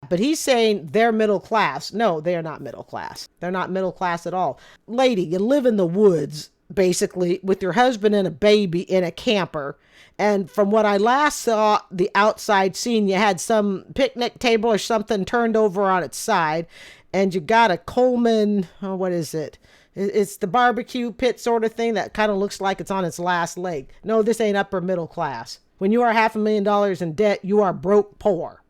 But he's saying they're middle class. No, they are not middle class. They're not middle class at all. Lady, you live in the woods, basically, with your husband and a baby in a camper. And from what I last saw, the outside scene, you had some picnic table or something turned over on its side. And you got a Coleman, oh, what is it? It's the barbecue pit sort of thing that kind of looks like it's on its last leg. No, this ain't upper middle class. When you are $500,000 in debt, you are broke poor.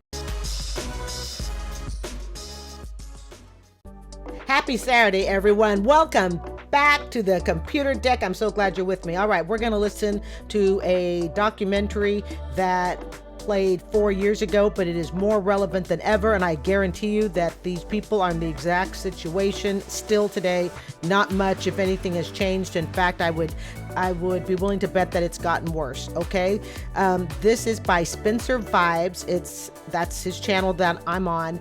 Happy Saturday, everyone. Welcome back to the computer deck. I'm so glad you're with me. All right, we're going to listen to a documentary that played 4 years ago, but it is more relevant than ever. And I guarantee you that these people are in the exact situation still today. Not much, if anything, has changed. In fact, I would be willing to bet that it's gotten worse. Okay. This is by SpencerVybes. That's his channel that I'm on.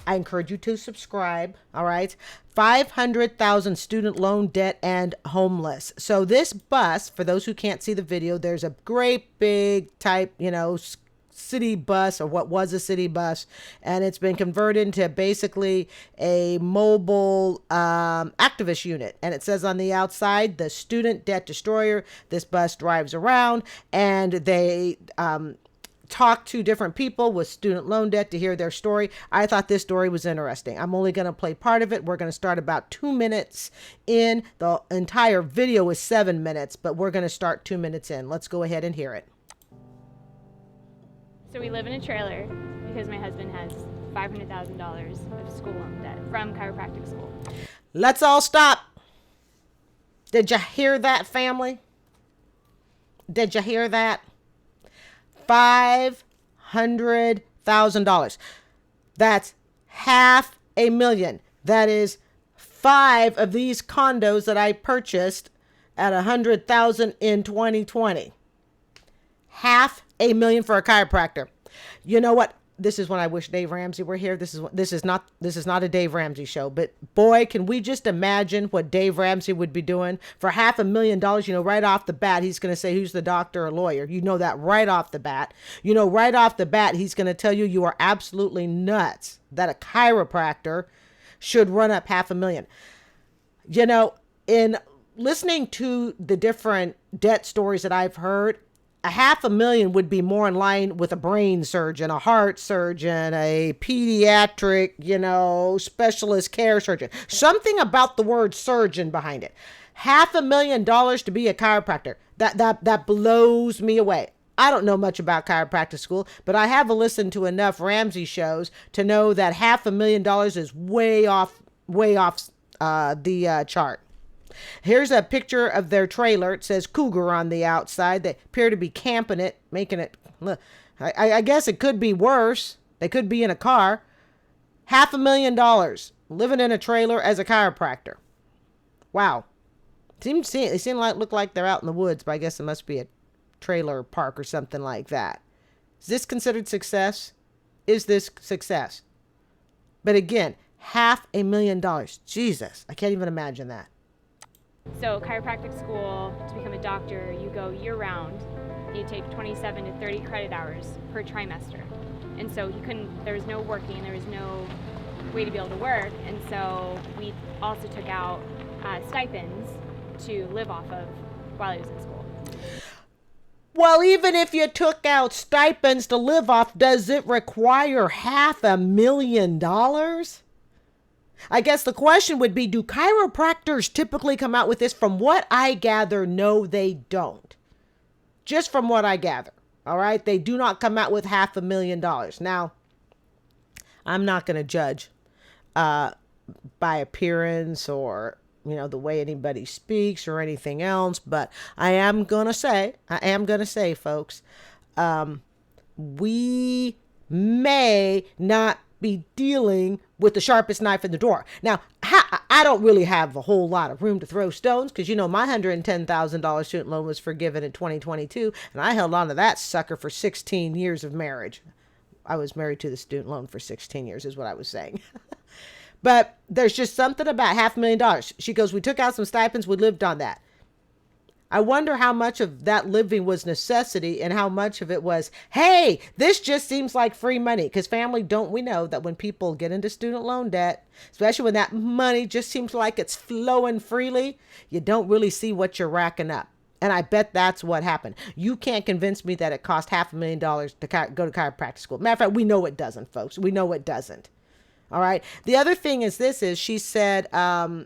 I encourage you to subscribe. All right. 500,000 student loan debt and homeless. So this bus, for those who can't see the video, there's a great big type, city bus, or what was a city bus, and it's been converted into basically a mobile activist unit. And it says on the outside, the student debt destroyer. This bus drives around and they talk to different people with student loan debt to hear their story. I thought this story was interesting. I'm only going to play part of it. We're going to start about 2 minutes in. The entire video is 7 minutes, but we're going to start 2 minutes in. Let's go ahead and hear it. So we live in a trailer because my husband has $500,000 of school loan debt from chiropractic school. Let's all stop. Did you hear that, family? Did you hear that? $500,000. That's $500,000. That is 5 of these condos that I purchased at $100,000 in 2020. $500,000 for a chiropractor. You know what? This is when I wish Dave Ramsey were here. This is not a Dave Ramsey show, but boy, can we just imagine what Dave Ramsey would be doing for $500,000. Right off the bat, he's going to say, who's the doctor or lawyer? That right off the bat. Right off the bat, he's going to tell you are absolutely nuts that a chiropractor should run up $500,000. In listening to the different debt stories that I've heard, $500,000 would be more in line with a brain surgeon, a heart surgeon, a pediatric, specialist care surgeon. Something about the word surgeon behind it. $500,000 to be a chiropractor. That blows me away. I don't know much about chiropractic school, but I have listened to enough Ramsey shows to know that $500,000 is way off the chart. Here's a picture of their trailer. It says Cougar on the outside. They appear to be camping it, making it. I guess it could be worse. They could be in a car. $500,000 living in a trailer as a chiropractor. Wow. They seem look like they're out in the woods, but I guess it must be a trailer park or something like that. Is this considered success? Is this success? But again, $500,000. Jesus, I can't even imagine that. So chiropractic school, to become a doctor, you go year-round. You take 27 to 30 credit hours per trimester. And so there was no working, there was no way to be able to work. And so we also took out stipends to live off of while I was in school. Well, even if you took out stipends to live off, does it require $500,000? I guess the question would be, do chiropractors typically come out with this? From what I gather, no, they don't. Just from what I gather. All right. They do not come out with $500,000. Now, I'm not going to judge by appearance or, the way anybody speaks or anything else. But I am going to say, folks, we may not be dealing with the sharpest knife in the drawer. Now, I don't really have a whole lot of room to throw stones because, my $110,000 student loan was forgiven in 2022, and I held on to that sucker for 16 years of marriage. I was married to the student loan for 16 years is what I was saying. But there's just something about $500,000. She goes, we took out some stipends, we lived on that. I wonder how much of that living was necessity and how much of it was, hey, this just seems like free money. Because family, don't we know that when people get into student loan debt, especially when that money just seems like it's flowing freely, you don't really see what you're racking up. And I bet that's what happened. You can't convince me that it cost $500,000 to go to chiropractic school. Matter of fact, we know it doesn't, folks. We know it doesn't. All right. The other thing is she said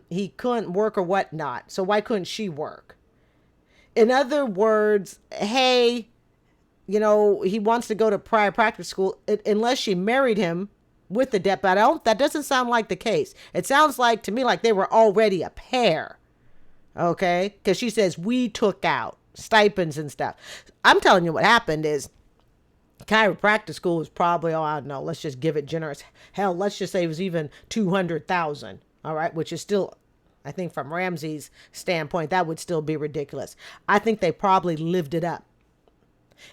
he couldn't work or whatnot. So why couldn't she work? In other words, hey, he wants to go to chiropractic school unless she married him with the debt. But that doesn't sound like the case. It sounds like to me like they were already a pair. Okay, because she says we took out stipends and stuff. I'm telling you what happened is chiropractic school was probably, I don't know, let's just give it generous. Hell, let's just say it was even 200,000. All right, which is still, I think from Ramsey's standpoint, that would still be ridiculous. I think they probably lived it up.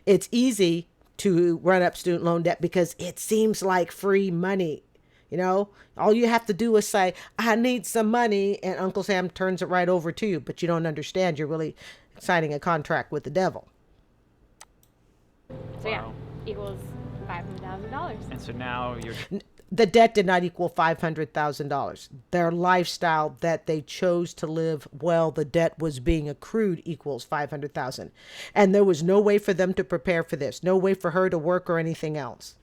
It's easy to run up student loan debt because it seems like free money. All you have to do is say, I need some money, and Uncle Sam turns it right over to you. But you don't understand. You're really signing a contract with the devil. So yeah, equals $500,000. And so now the debt did not equal $500,000. Their lifestyle that they chose to live while the debt was being accrued equals $500,000. And there was no way for them to prepare for this. No way for her to work or anything else.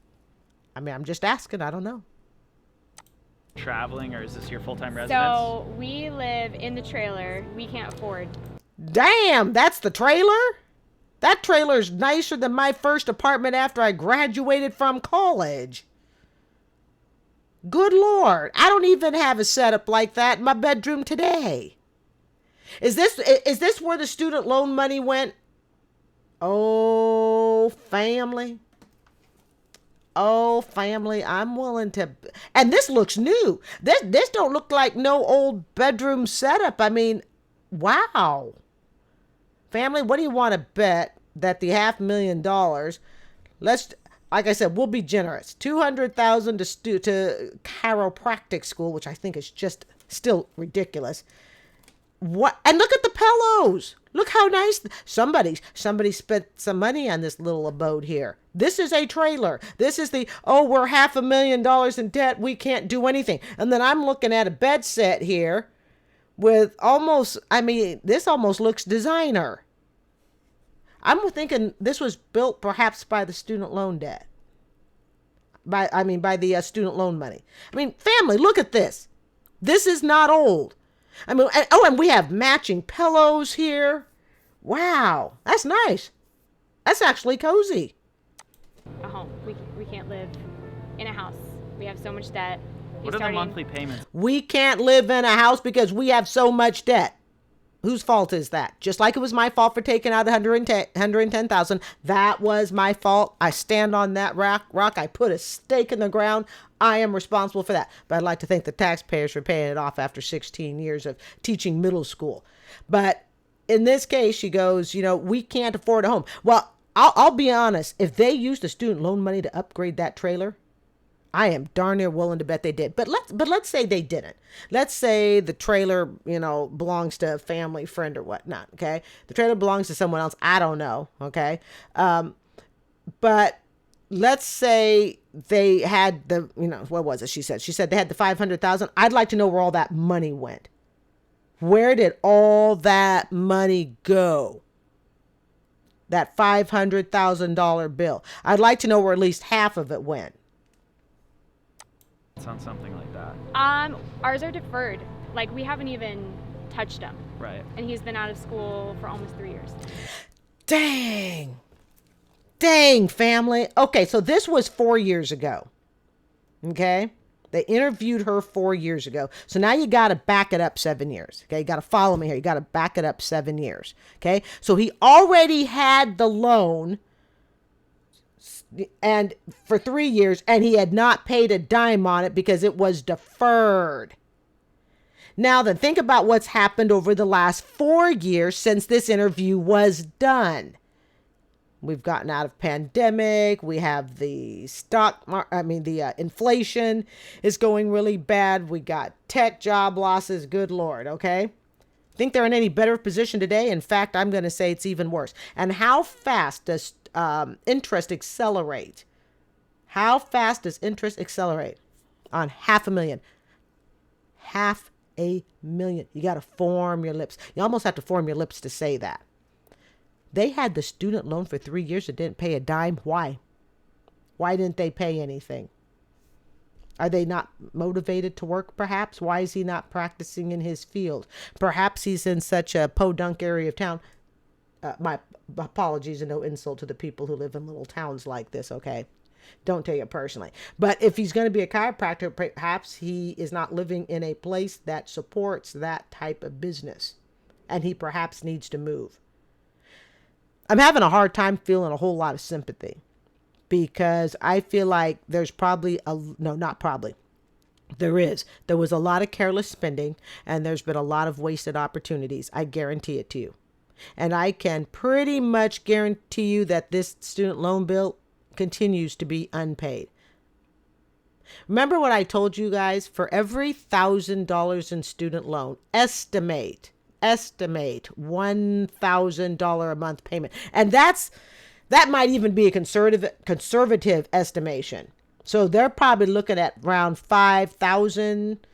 I mean, I'm just asking. I don't know. Traveling, or is this your full-time residence? So we live in the trailer. We can't afford. Damn, that's the trailer? That trailer's nicer than my first apartment after I graduated from college. Good Lord, I don't even have a setup like that in my bedroom today. Is this where the student loan money went? Oh, family. Oh, family, I'm willing to, and this looks new. This don't look like no old bedroom setup. I mean, wow. Family, what do you want to bet that the $500,000, like I said, we'll be generous. $200,000 to chiropractic school, which I think is just still ridiculous. What? And look at the pillows. Look how nice. Somebody spent some money on this little abode here. This is a trailer. This is we're $500,000 in debt. We can't do anything. And then I'm looking at a bed set here with this almost looks designer. I'm thinking this was built perhaps by the student loan debt. By the student loan money. I mean, family, look at this. This is not old. I mean, and we have matching pillows here. Wow, that's nice. That's actually cozy. A home. We can't live in a house. We have so much debt. What are the monthly payments? We can't live in a house because we have so much debt. Whose fault is that? Just like it was my fault for taking out $110,000. That was my fault. I stand on that rock. I put a stake in the ground. I am responsible for that. But I'd like to thank the taxpayers for paying it off after 16 years of teaching middle school. But in this case, she goes, we can't afford a home. Well, I'll be honest. If they used the student loan money to upgrade that trailer, I am darn near willing to bet they did. But let's say they didn't. Let's say the trailer, belongs to a family friend or whatnot. Okay. The trailer belongs to someone else. I don't know. Okay. But let's say they had what was it? She said they had the 500,000. I'd like to know where all that money went. Where did all that money go? That $500,000 bill. I'd like to know where at least half of it went. On something like that. Ours are deferred. Like, we haven't even touched them. Right. And he's been out of school for almost 3 years. Dang, family. Okay, so this was 4 years ago. Okay? They interviewed her 4 years ago. So now you got to back it up 7 years. Okay? You got to follow me here. You got to back it up 7 years. Okay? So he already had the loan and for 3 years, and he had not paid a dime on it because it was deferred. Now then, think about what's happened over the last 4 years since this interview was done. We've gotten out of pandemic. We have the inflation is going really bad. We got tech job losses. Good Lord. Okay. Think they're in any better position today? In fact, I'm going to say it's even worse. And how fast does interest accelerate? How fast does interest accelerate on $500,000? $500,000. You got to form your lips. You almost have to form your lips to say that. They had the student loan for 3 years and didn't pay a dime. Why? Why didn't they pay anything? Are they not motivated to work, perhaps? Why is he not practicing in his field? Perhaps he's in such a podunk area of town. My apologies and no insult to the people who live in little towns like this, okay? Don't take it personally. But if he's going to be a chiropractor, perhaps he is not living in a place that supports that type of business. And he perhaps needs to move. I'm having a hard time feeling a whole lot of sympathy. Because I feel like there's probably there was a lot of careless spending, and there's been a lot of wasted opportunities. I guarantee it to you. And I can pretty much guarantee you that this student loan bill continues to be unpaid. Remember what I told you guys? For every $1,000 in student loan, estimate $1,000 a month payment. And that might even be a conservative estimation. So they're probably looking at around 5,000,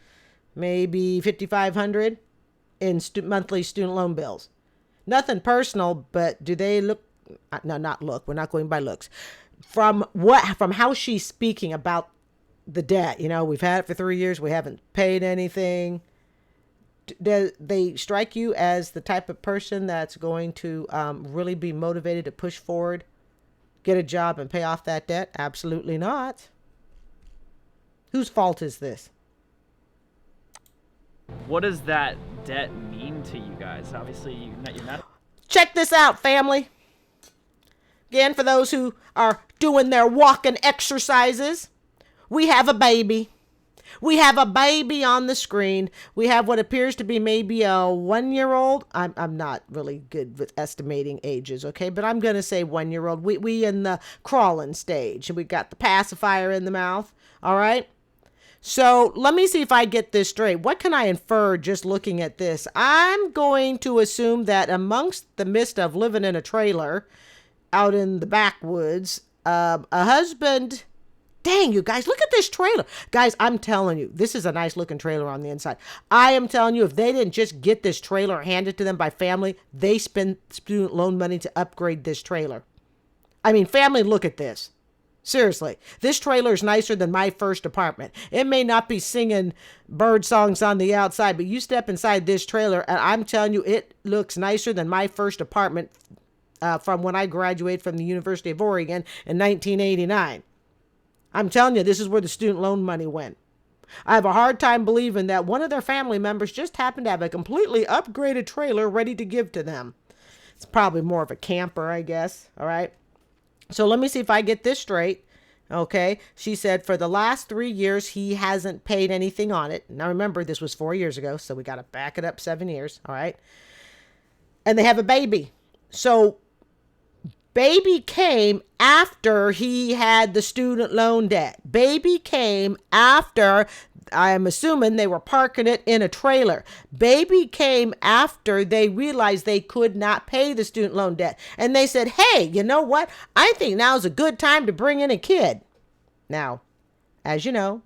maybe 5,500 in monthly student loan bills. Nothing personal, but do they look? No, not look. We're not going by looks. From how she's speaking about the debt. We've had it for 3 years. We haven't paid anything. Do they strike you as the type of person that's going to really be motivated to push forward, get a job, and pay off that debt? Absolutely not. Whose fault is this? What does that debt mean to you guys? Obviously, you're not. Check this out, family. Again, for those who are doing their walking exercises, we have a baby. We have a baby on the screen. We have what appears to be maybe a 1-year-old. I'm not really good with estimating ages, okay? But I'm going to say 1-year-old. We in the crawling stage. And we got the pacifier in the mouth, all right? So let me see if I get this straight. What can I infer just looking at this? I'm going to assume that amongst the midst of living in a trailer out in the backwoods, a husband... Dang, you guys, look at this trailer. Guys, I'm telling you, this is a nice looking trailer on the inside. I am telling you, if they didn't just get this trailer handed to them by family, they spend student loan money to upgrade this trailer. I mean, family, look at this. Seriously, this trailer is nicer than my first apartment. It may not be singing bird songs on the outside, but you step inside this trailer, and I'm telling you, it looks nicer than my first apartment from when I graduated from the University of Oregon in 1989. I'm telling you, this is where the student loan money went. I have a hard time believing that one of their family members just happened to have a completely upgraded trailer ready to give to them. It's probably more of a camper, I guess. All right. So let me see if I get this straight. Okay. She said for the last 3 years, he hasn't paid anything on it. Now, remember, this was 4 years ago, so we got to back it up 7 years. All right. And they have a baby. So baby came after he had the student loan debt. Baby came after, I'm assuming they were parking it in a trailer. Baby came after they realized they could not pay the student loan debt. And they said, hey, you know what? I think now's a good time to bring in a kid. Now, as you know,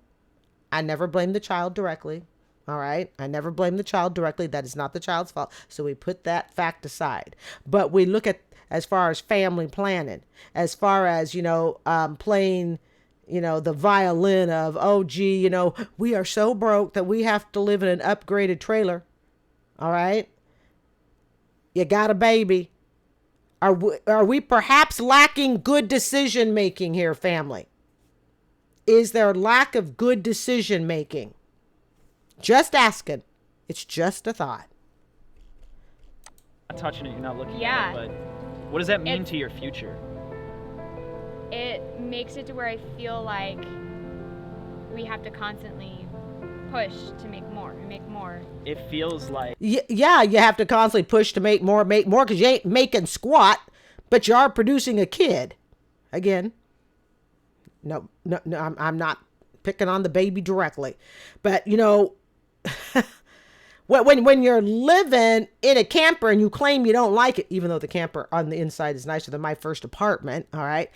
I never blame the child directly. All right. I never blame the child directly. That is not the child's fault. So we put that fact aside. But we look at as far as family planning, as far as, playing, the violin of, oh, gee, we are so broke that we have to live in an upgraded trailer. All right. You got a baby. Are we perhaps lacking good decision making here, family? Is there a lack of good decision making? Just asking. It's just a thought. Not touching it, you're not looking Yeah. at it, but what does that mean to your future? It makes it to where I feel like we have to constantly push to make more and make more. It feels like Yeah, you have to constantly push to make more because you ain't making squat, but you are producing a kid. Again, no, I'm not picking on the baby directly, but when you're living in a camper and you claim you don't like it, even though the camper on the inside is nicer than my first apartment, all right?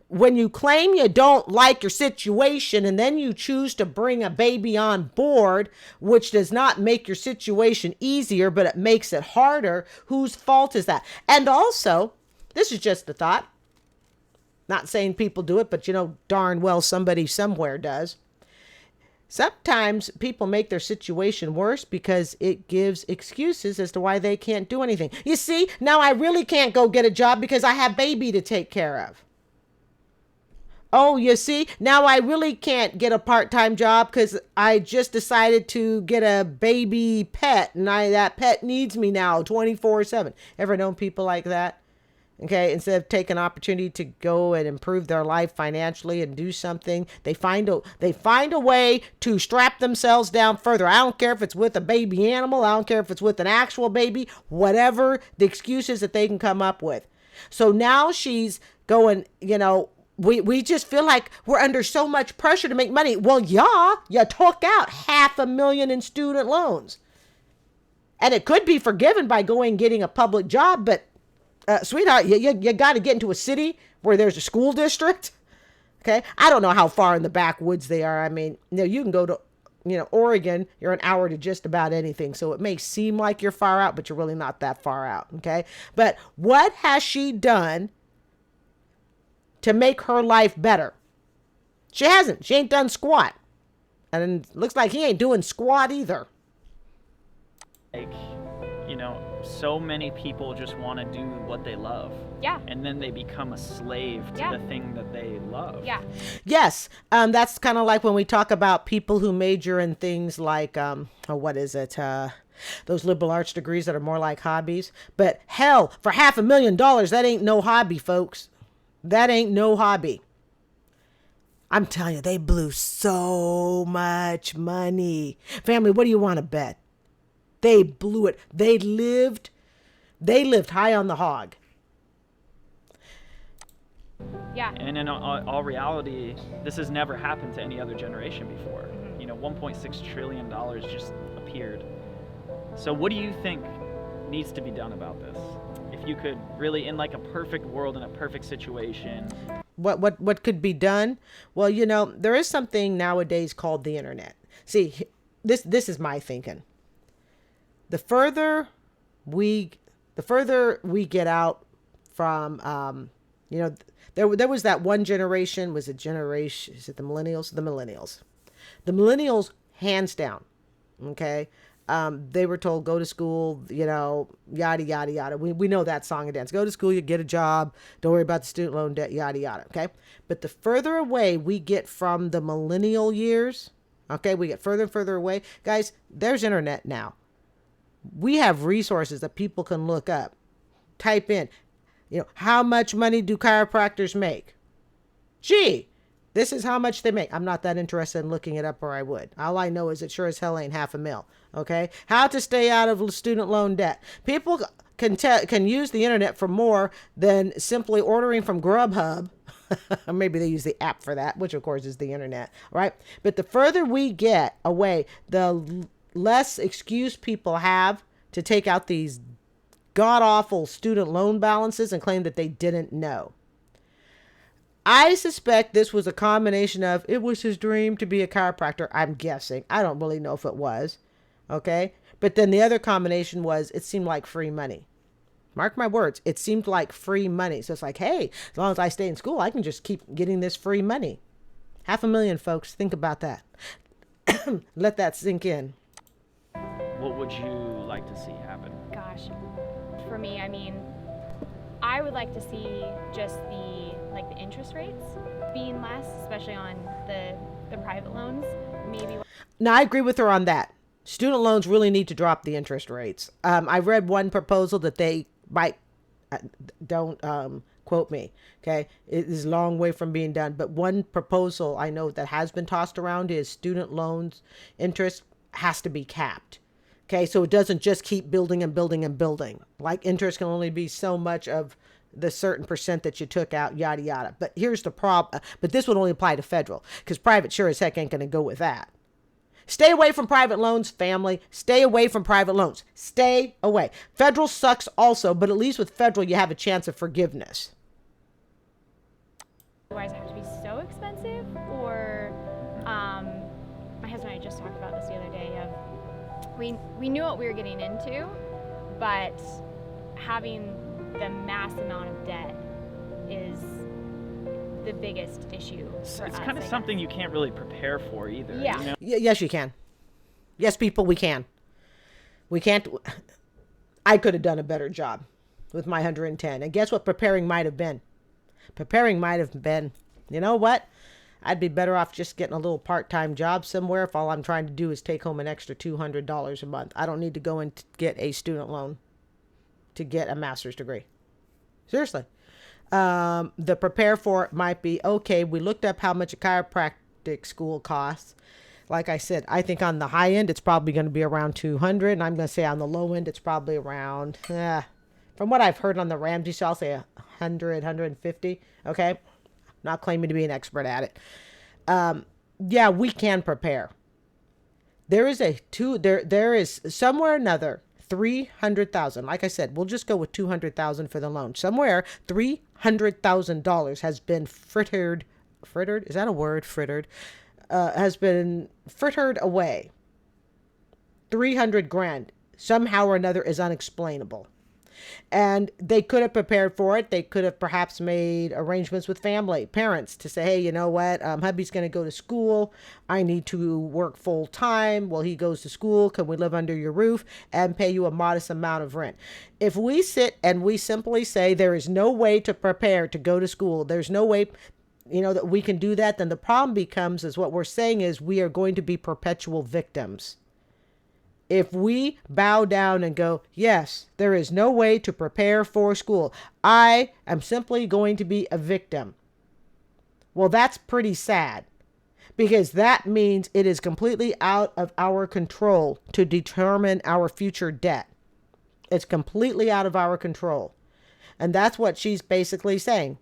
When you claim you don't like your situation and then you choose to bring a baby on board, which does not make your situation easier, but it makes it harder, whose fault is that? And also, this is just a thought, not saying people do it, but darn well somebody somewhere does. Sometimes people make their situation worse because it gives excuses as to why they can't do anything. You see, now I really can't go get a job because I have baby to take care of. Oh, you see, now I really can't get a part-time job because I just decided to get a baby pet and that pet needs me now 24/7. Ever known people like that? Okay, instead of taking an opportunity to go and improve their life financially and do something, they find a way to strap themselves down further. I don't care if it's with a baby animal. I don't care if it's with an actual baby, whatever the excuses that they can come up with. So now she's going, we just feel like we're under so much pressure to make money. Well, yeah, you took out $500,000 in student loans. And it could be forgiven by going and getting a public job, but sweetheart, you got to get into a city where there's a school district. Okay. I don't know how far in the backwoods they are. I mean, you can go to, Oregon, you're an hour to just about anything. So it may seem like you're far out, but you're really not that far out. Okay. But what has she done to make her life better? She hasn't. She ain't done squat. And it looks like he ain't doing squat either. So many people just want to do what they love. Yeah. And then they become a slave to the thing that they love. Yeah. Yes. That's kind of like when we talk about people who major in things like, those liberal arts degrees that are more like hobbies. But hell, for $500,000, that ain't no hobby, folks. That ain't no hobby. I'm telling you, they blew so much money. Family, what do you want to bet? They blew it. They lived high on the hog. Yeah. And in all reality, this has never happened to any other generation before. $1.6 trillion just appeared. So what do you think needs to be done about this? If you could really, in like a perfect world, in a perfect situation. What could be done? Well, there is something nowadays called the internet. See, this is my thinking. The further we get out from, there was that one generation. Is it the millennials? The millennials. The millennials, hands down. Okay. They were told, go to school, yada, yada, yada. We know that song and dance. Go to school, you get a job. Don't worry about the student loan debt, yada, yada. Okay. But the further away we get from the millennial years, okay, we get further and further away. Guys, there's internet now. We have resources that people can look up. Type in, how much money do chiropractors make? Gee, this is how much they make. I'm not that interested in looking it up, or I would. All I know is it sure as hell ain't $500,000. Okay. How to stay out of student loan debt. People can use the internet for more than simply ordering from Grubhub. Or maybe they use the app for that, which of course is the internet, right? But the further we get away, the less excuse people have to take out these god-awful student loan balances and claim that they didn't know. I suspect this was a combination of, it was his dream to be a chiropractor. I'm guessing. I don't really know if it was. Okay. But then the other combination was, it seemed like free money. Mark my words. It seemed like free money. So it's like, hey, as long as I stay in school, I can just keep getting this free money. $500,000, folks. Think about that. Let that sink in. What would you like to see happen? Gosh, for me, I would like to see just the interest rates being less, especially on the private loans. Maybe. Now, I agree with her on that. Student loans really need to drop the interest rates. I read one proposal that they might, don't quote me, okay? It is a long way from being done. But one proposal I know that has been tossed around is student loans interest has to be capped. Okay, so it doesn't just keep building and building and building. Like interest can only be so much of the certain percent that you took out, yada, yada. But here's the problem. But this would only apply to federal, because private sure as heck ain't going to go with that. Stay away from private loans, family. Stay away from private loans. Stay away. Federal sucks also, but at least with federal, you have a chance of forgiveness. Otherwise, it have to be so expensive, or my husband and I just talked about this the other day. We knew what we were getting into, but having the mass amount of debt is the biggest issue for us. It's kind of something you can't really prepare for either. Yeah. You know? Yes, you can. Yes, people, we can. We can't. I could have done a better job with my 110. And guess what preparing might have been? Preparing might have been, you know what? I'd be better off just getting a little part-time job somewhere if all I'm trying to do is take home an extra $200 a month. I don't need to go and get a student loan to get a master's degree. Seriously. The prepare for it might be, okay, we looked up how much a chiropractic school costs. Like I said, I think on the high end, it's probably going to be around 200. And I'm going to say on the low end, it's probably around, from what I've heard on the Ramsey show, I'll say 100, 150. Okay. Not claiming to be an expert at it. Yeah, we can prepare. There is somewhere or another 300,000. Like I said, we'll just go with 200,000 for the loan. Somewhere $300,000 has been frittered. Is that a word? Frittered. Has been frittered away. 300 grand somehow or another is unexplainable. And they could have prepared for it. They could have perhaps made arrangements with parents to say, hey, you know what? Hubby's going to go to school. I need to work full time while he goes to school. Can we live under your roof and pay you a modest amount of rent? If we sit and we simply say there is no way to prepare to go to school, there's no way, that we can do that, then the problem becomes is what we're saying is we are going to be perpetual victims. If we bow down and go, yes, there is no way to prepare for school, I am simply going to be a victim. Well, that's pretty sad, because that means it is completely out of our control to determine our future debt. It's completely out of our control. And that's what she's basically saying.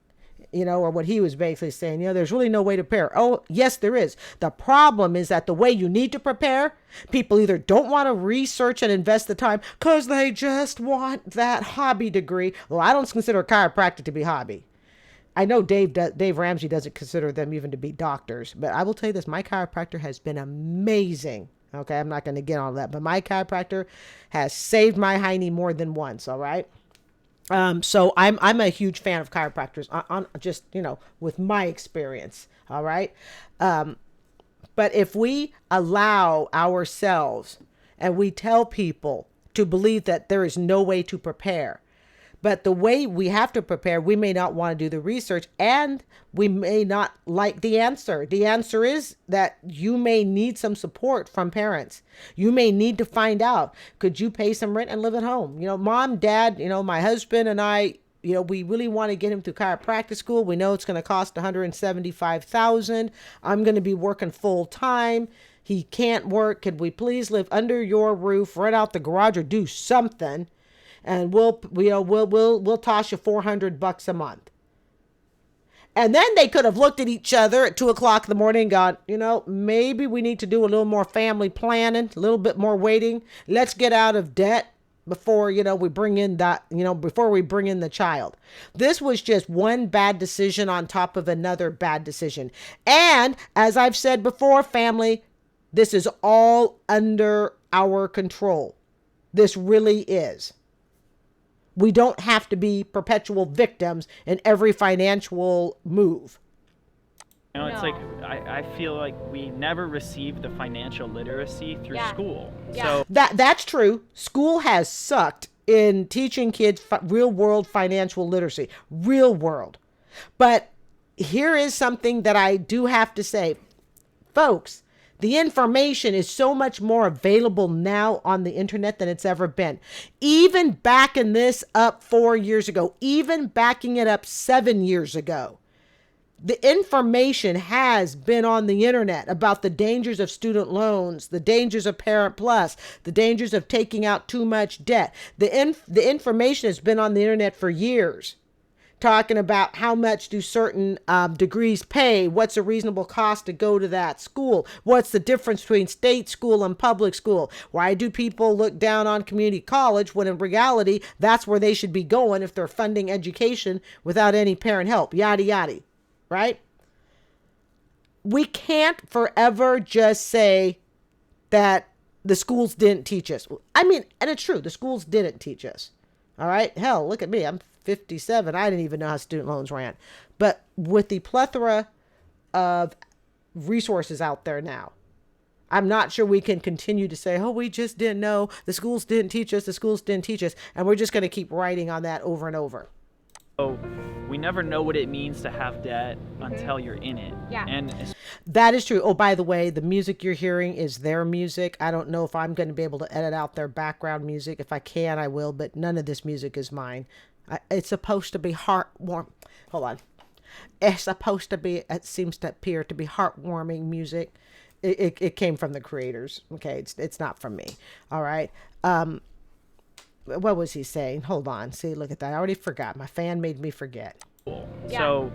Or what he was basically saying, there's really no way to prepare. Oh, yes, there is. The problem is that the way you need to prepare, people either don't want to research and invest the time because they just want that hobby degree. Well, I don't consider chiropractic to be hobby. I know Dave Ramsey doesn't consider them even to be doctors, but I will tell you this, my chiropractor has been amazing. Okay, I'm not going to get on that, but my chiropractor has saved my hiney more than once, all right? So I'm a huge fan of chiropractors on just, with my experience. All right. But if we allow ourselves and we tell people to believe that there is no way to prepare, but the way we have to prepare, we may not want to do the research and we may not like the answer. The answer is that you may need some support from parents. You may need to find out, could you pay some rent and live at home? Mom, dad, my husband and I, we really want to get him through chiropractic school. We know it's going to cost $175,000. I'm going to be working full time. He can't work. Could we please live under your roof, rent out the garage or do something? And we'll toss you $400 a month. And then they could have looked at each other at 2:00 in the morning and gone, maybe we need to do a little more family planning, a little bit more waiting. Let's get out of debt before, we bring in that, before we bring in the child. This was just one bad decision on top of another bad decision. And as I've said before, family, this is all under our control. This really is. We don't have to be perpetual victims in every financial move. It's like, I feel like we never received the financial literacy through school. Yeah. So That's true. School has sucked in teaching kids real world financial literacy, real world. But here is something that I do have to say, folks. The information is so much more available now on the internet than it's ever been. Even backing this up 4 years ago, even backing it up 7 years ago, the information has been on the internet about the dangers of student loans, the dangers of Parent Plus, the dangers of taking out too much debt. The information has been on the internet for years talking about how much do certain degrees pay, what's a reasonable cost to go to that school, what's the difference between state school and public school, why do people look down on community college when in reality that's where they should be going if they're funding education without any parent help, yada yada, right? We can't forever just say that the schools didn't teach us. I mean, and it's true, the schools didn't teach us. All right. Hell, look at me. I'm 57. I didn't even know how student loans ran. But with the plethora of resources out there now, I'm not sure we can continue to say, oh, we just didn't know. The schools didn't teach us. The schools didn't teach us. And we're just going to keep writing on that over and over. So we never know what it means to have debt until you're in it. Yeah. And that is true. Oh, by the way, the music you're hearing is their music. I don't know if I'm going to be able to edit out their background music. If I can, I will, but none of this music is mine. It's supposed to be heartwarming. Hold on. It's supposed to be, it seems to appear to be heartwarming music. It came from the creators. Okay. It's not from me. All right. What was he saying? Hold on. See, look at that. I already forgot. My fan made me forget. Yeah. So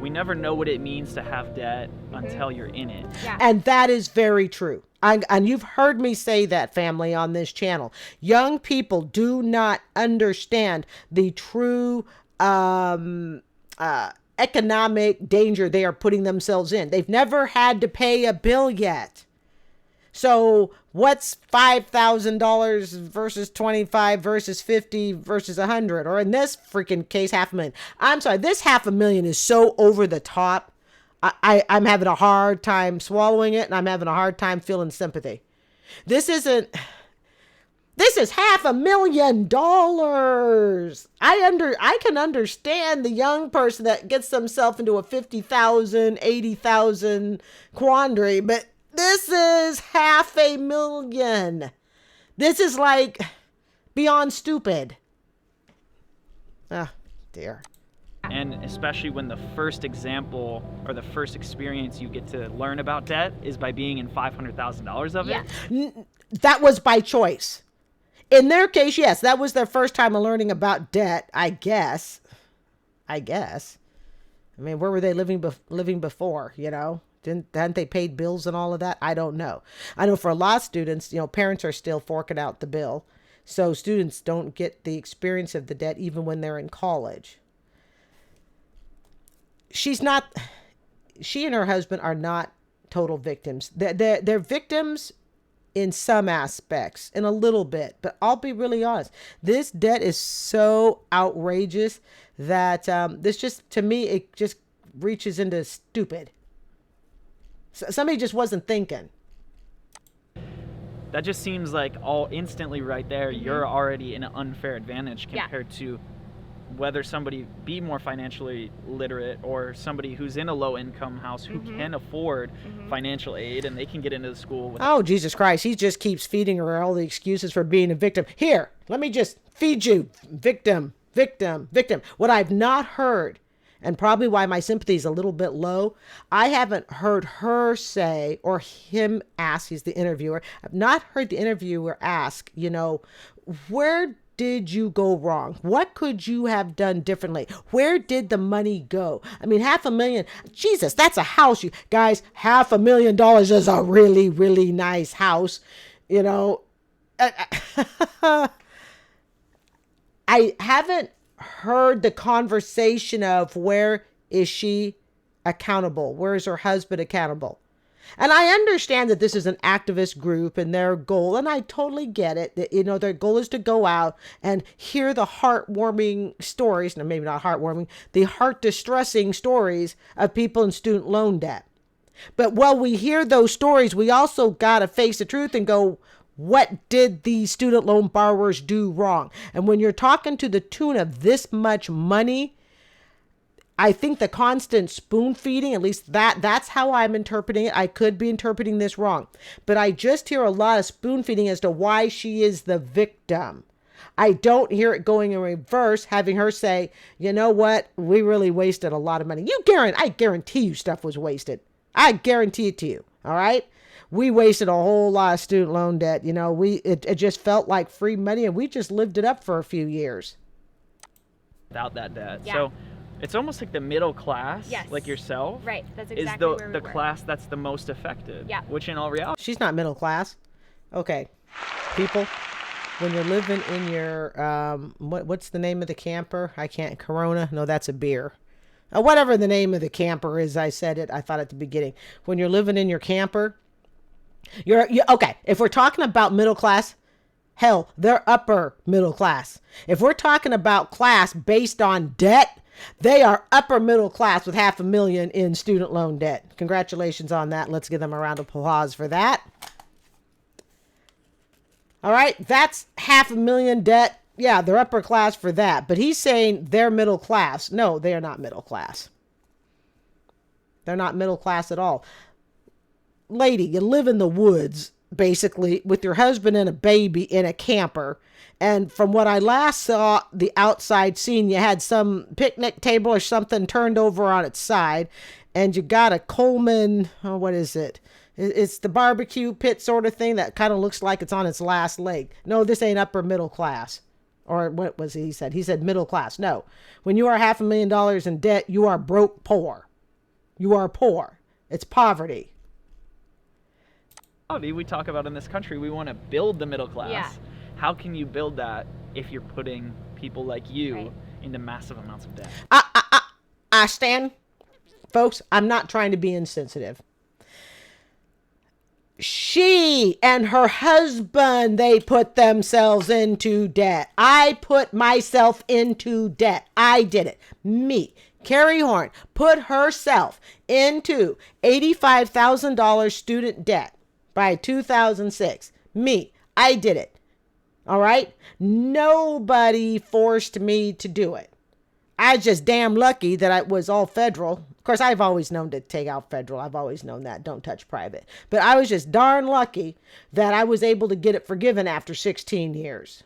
we never know what it means to have debt until you're in it. Yeah. And that is very true. And you've heard me say that, family, on this channel. Young people do not understand the true economic danger they are putting themselves in. They've never had to pay a bill yet. So what's $5,000 versus 25 versus 50 versus 100? Or in this freaking case, $500,000. I'm sorry, this $500,000 is so over the top. I'm having a hard time swallowing it, and I'm having a hard time feeling sympathy. This is $500,000. I can understand the young person that gets themselves into a 50,000, 80,000 quandary, but this is $500,000. This is like beyond stupid. Oh, dear. And especially when the first example or the first experience you get to learn about debt is by being in $500,000 of it. Yeah. That was by choice. In their case, yes, that was their first time of learning about debt, I guess. I mean, where were they living before, you know? Hadn't they paid bills and all of that? I don't know. I know for a lot of students, you know, parents are still forking out the bill. So students don't get the experience of the debt even when they're in college. She and her husband are not total victims. They're victims in some aspects, in a little bit, but I'll be really honest. This debt is so outrageous that this just, to me, it just reaches into stupid. Somebody just wasn't thinking. That just seems like all instantly right there, you're already in an unfair advantage compared to whether somebody be more financially literate or somebody who's in a low income house who can afford financial aid and they can get into the school. Oh, Jesus Christ. He just keeps feeding her all the excuses for being a victim. Here, let me just feed you. Victim, victim, victim. What I've not heard, and probably why my sympathy is a little bit low, I haven't heard her say or him ask, he's the interviewer. I've not heard the interviewer ask, you know, where did you go wrong? What could you have done differently? Where did the money go? I mean, $500,000, Jesus, that's a house. You guys, $500,000 is a really, really nice house. You know, I haven't heard the conversation of where is she accountable? Where is her husband accountable? And I understand that this is an activist group and their goal, and I totally get it, that, you know, their goal is to go out and hear the heartwarming stories, no, maybe not heartwarming, the heart-distressing stories of people in student loan debt. But while we hear those stories, we also got to face the truth and go, what did these student loan borrowers do wrong? And when you're talking to the tune of this much money, I think the constant spoon feeding, at least that's how I'm interpreting it. I could be interpreting this wrong, but I just hear a lot of spoon feeding as to why she is the victim. I don't hear it going in reverse, having her say, you know what? We really wasted a lot of money. I guarantee you stuff was wasted. I guarantee it to you. All right. We wasted a whole lot of student loan debt. You know, it just felt like free money and we just lived it up for a few years. Without that debt. Yeah. So It's almost like the middle class, Yes. like yourself, Right. That's is exactly where we the were. class that's the most affected. Yeah. Which in all reality, She's not middle class. Okay. People, when you're living in your, what's the name of the camper? I can't, Corona? No, that's a beer. Whatever the name of the camper is, I said it, I thought at the beginning. When you're living in your camper, okay, if we're talking about middle class, hell, they're upper middle class. If we're talking about class based on debt, they are upper middle class with $500,000 in student loan debt. Congratulations on that. Let's give them a round of applause for that. All right, that's $500,000 debt. Yeah, they're upper class for that. But he's saying they're middle class. No, they are not middle class. They're not middle class at all. Lady, you live in the woods, basically, with your husband and a baby in a camper. And from what I last saw, the outside scene, you had some picnic table or something turned over on its side. And you got a Coleman, what is it? It's the barbecue pit sort of thing that kind of looks like it's on its last leg. No, this ain't upper middle class. Or what was he said? He said middle class. No. When you are $500,000 in debt, you are broke poor. You are poor. It's poverty. we talk about in this country, we want to build the middle class. Yeah. How can you build that if you're putting people like you Right. into massive amounts of debt? I stand, folks, I'm not trying to be insensitive. She and her husband, they put themselves into debt. I put myself into debt. I did it. Me, Carrie Horn, put herself into $85,000 student debt by 2006. Me, I did it. All right? Nobody forced me to do it. I was just damn lucky that I was all federal. Of course, I've always known to take out federal. I've always known that. Don't touch private. But I was just darn lucky that I was able to get it forgiven after 16 years.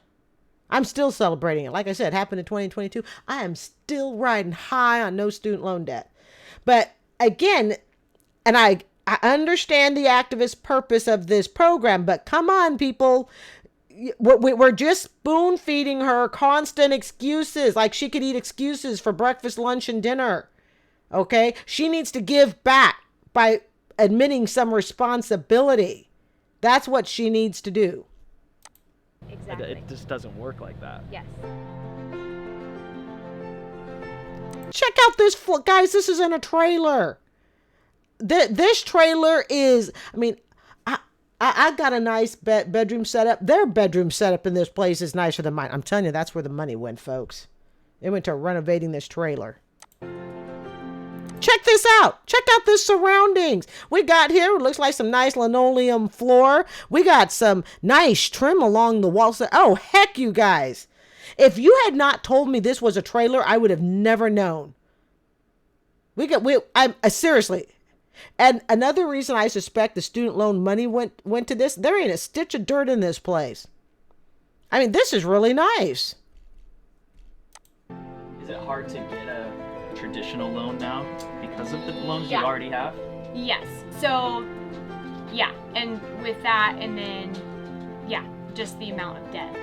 I'm still celebrating it. Like I said, happened in 2022. I am still riding high on no student loan debt. But again, and I understand the activist purpose of this program, but come on, people. We're just spoon feeding her constant excuses, like she could eat excuses for breakfast, lunch, and dinner. Okay? She needs to give back by admitting some responsibility. That's what she needs to do. Exactly. It just doesn't work like that. Yes. Check out this, guys, this is in a trailer. This trailer is, I mean, I got a nice bedroom setup. Their bedroom setup in this place is nicer than mine. I'm telling you, that's where the money went, folks. It went to renovating this trailer. Check this out. Check out the surroundings. We got here, it looks like some nice linoleum floor. We got some nice trim along the walls. Oh, heck, you guys. If you had not told me this was a trailer, I would have never known. Seriously. And another reason I suspect the student loan money went to this, there ain't a stitch of dirt in this place. I mean, this is really nice. Is it hard to get a traditional loan now because of the loans Yeah. you already have? Yes. So, yeah. And with that, and then, yeah, just the amount of debt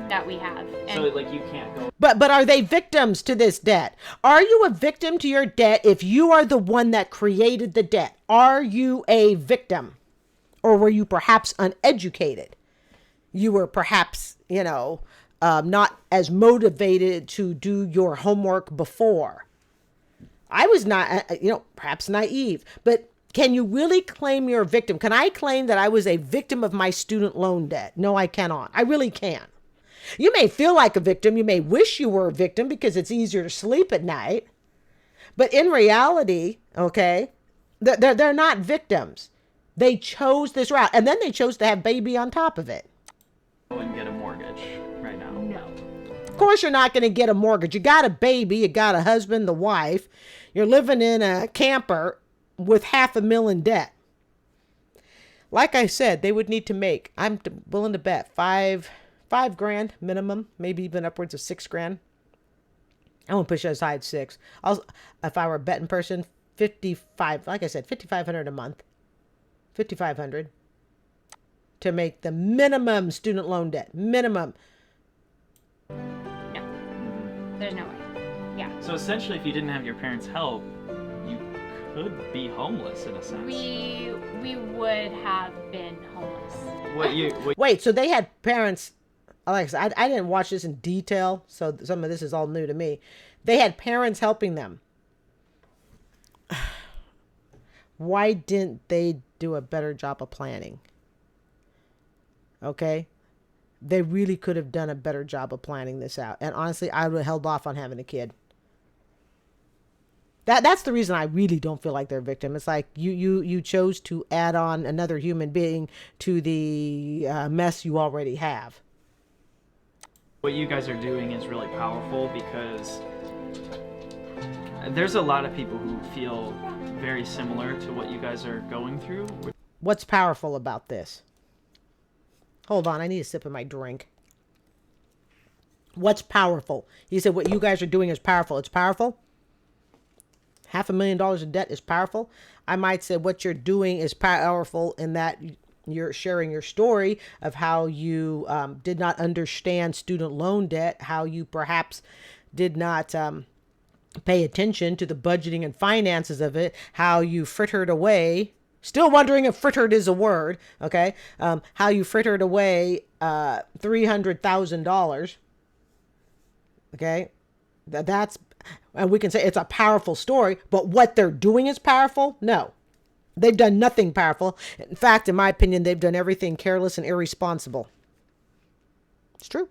that we have. And So like you can't go. But are they victims to this debt? Are you a victim to your debt if you are the one that created the debt? Are you a victim? Or were you perhaps uneducated? You were perhaps, not as motivated to do your homework before. I was not, perhaps naive. But can you really claim you're a victim? Can I claim that I was a victim of my student loan debt? No, I cannot. I really can't. You may feel like a victim. You may wish you were a victim because it's easier to sleep at night. But in reality, okay, they're not victims. They chose this route. And then they chose to have baby on top of it. Go and get a mortgage right now. no. Of course, you're not going to get a mortgage. You got a baby. You got a husband, the wife. You're living in a camper with $500,000 in debt. Like I said, they would need to make, I'm willing to bet, $5,000 minimum, maybe even upwards of $6,000. I won't push it as high as $6,000. If I were a betting person, 55, like I said, $5,500 a month, $5,500 to make the minimum student loan debt, minimum. No. There's no way. Yeah. So essentially, if you didn't have your parents' help, you could be homeless in a sense. We would have been homeless. Wait, so they had parents, like I didn't watch this in detail, so some of this is all new to me. They had parents helping them. Why didn't they do a better job of planning? Okay? They really could have done a better job of planning this out. And honestly, I would have held off on having a kid. That's the reason I really don't feel like they're a victim. It's like you chose to add on another human being to the mess you already have. What you guys are doing is really powerful because there's a lot of people who feel very similar to what you guys are going through. What's powerful about this? Hold on, I need a sip of my drink. What's powerful? He said what you guys are doing is powerful. It's powerful? $500,000 in debt is powerful. I might say what you're doing is powerful in that you're sharing your story of how you did not understand student loan debt, how you perhaps did not pay attention to the budgeting and finances of it, how you frittered away. Still wondering if frittered is a word, okay? How you frittered away $300,000, okay? That's, and we can say it's a powerful story, but what they're doing is powerful? No. They've done nothing powerful. In fact, in my opinion, they've done everything careless and irresponsible. It's true.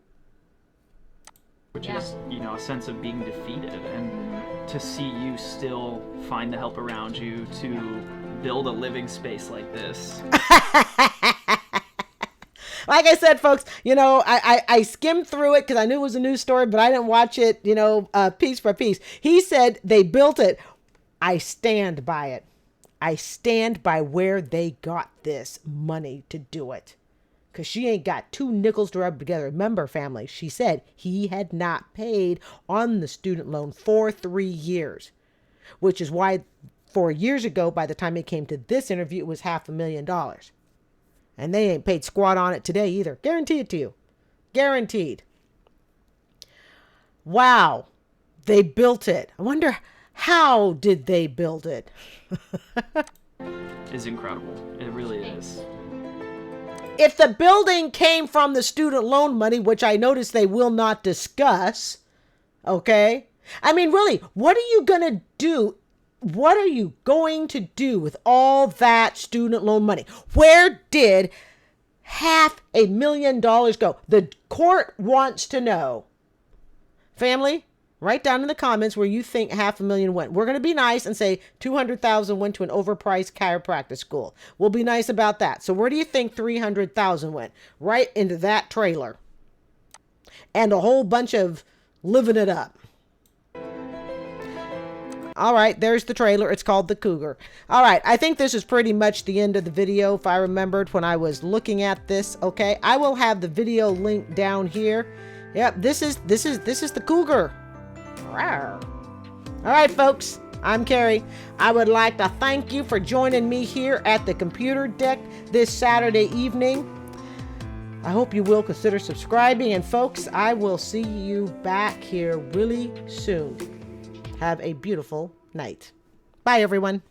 Which is, a sense of being defeated, and to see you still find the help around you to build a living space like this. Like I said, folks, I skimmed through it because I knew it was a news story, but I didn't watch it, piece by piece. He said they built it. I stand by it. I stand by where they got this money to do it. Because she ain't got two nickels to rub together. Remember, family, she said he had not paid on the student loan for 3 years. Which is why 4 years ago, by the time it came to this interview, it was $500,000. And they ain't paid squat on it today either. Guarantee it to you. Guaranteed. Wow. They built it. I wonder, how did they build it? It's incredible. It really is. If the building came from the student loan money, which I noticed they will not discuss, okay? I mean, really, what are you going to do? What are you going to do with all that student loan money? Where did $500,000 go? The court wants to know. Family, write down in the comments where you think $500,000 went. We're going to be nice and say $200,000 went to an overpriced chiropractic school. We'll be nice about that. So where do you think $300,000 went? Right into that trailer. And a whole bunch of living it up. All right, there's the trailer. It's called the Cougar. All right, I think this is pretty much the end of the video if I remembered when I was looking at this, okay? I will have the video link down here. Yep, this is the Cougar. Rawr. All right, folks, I'm Carrie. I would like to thank you for joining me here at the computer deck this Saturday evening. I hope you will consider subscribing, and folks, I will see you back here really soon. Have a beautiful night. Bye, everyone.